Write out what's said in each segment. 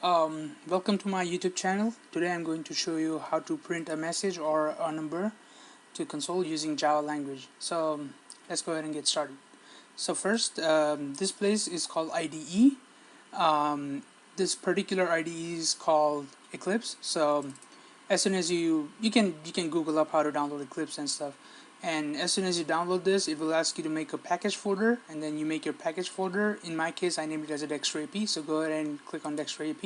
Welcome to my YouTube channel. Today I'm going to show you how to print a message or a number to console using Java language. So let's go ahead and get started. So first, this place is called IDE. This particular IDE is called Eclipse. So as soon as you can Google up how to download Eclipse and stuff. And as soon as you download this, it will ask you to make a package folder, and then you make your package folder. In my case, I named it as a Dexter.ap, so go ahead and click on Dexter.ap,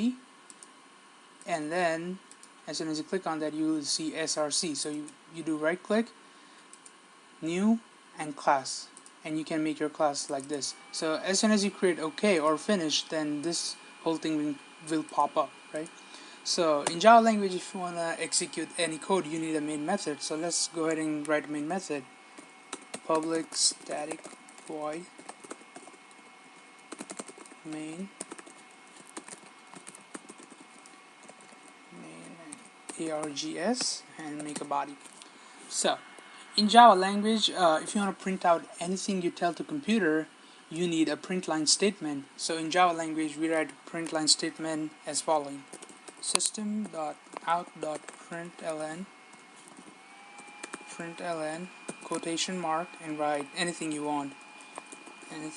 and then as soon as you click on that, you will see src. So you do right click, new, and class, and you can make your class like this. So as soon as you create OK or finish, then this whole thing will pop up, right? So in Java language, if you want to execute any code, you need a main method. So let's go ahead and write a main method. Public static void main args, and make a body. So in Java language, if you want to print out anything you tell to computer, you need a println statement. So in Java language, we write println statement as following: system.out.println quotation mark, and write anything you want, and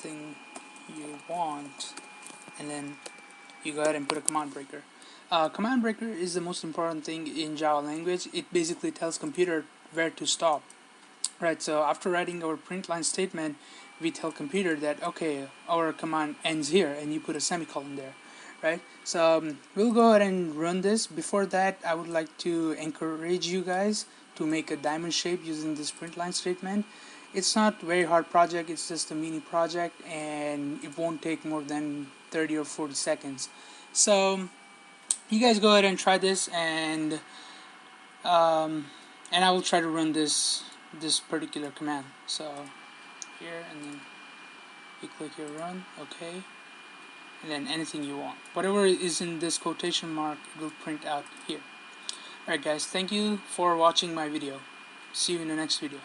then you go ahead and put a command breaker. Command breaker is the most important thing in Java language. It basically tells computer where to stop, right? So after writing our println statement, we tell computer that okay, our command ends here, and you put a semicolon there, right? So we'll go ahead and run this. Before that, I would like to encourage you guys to make a diamond shape using this println statement. It's not very hard project, it's just a mini project, and it won't take more than 30 or 40 seconds. So you guys go ahead and try this, and I will try to run this particular command. So here, and then you click here, run, okay, and then anything you want, whatever is in this quotation mark, it will print out here. Alright guys, thank you for watching my video. See you in the next video.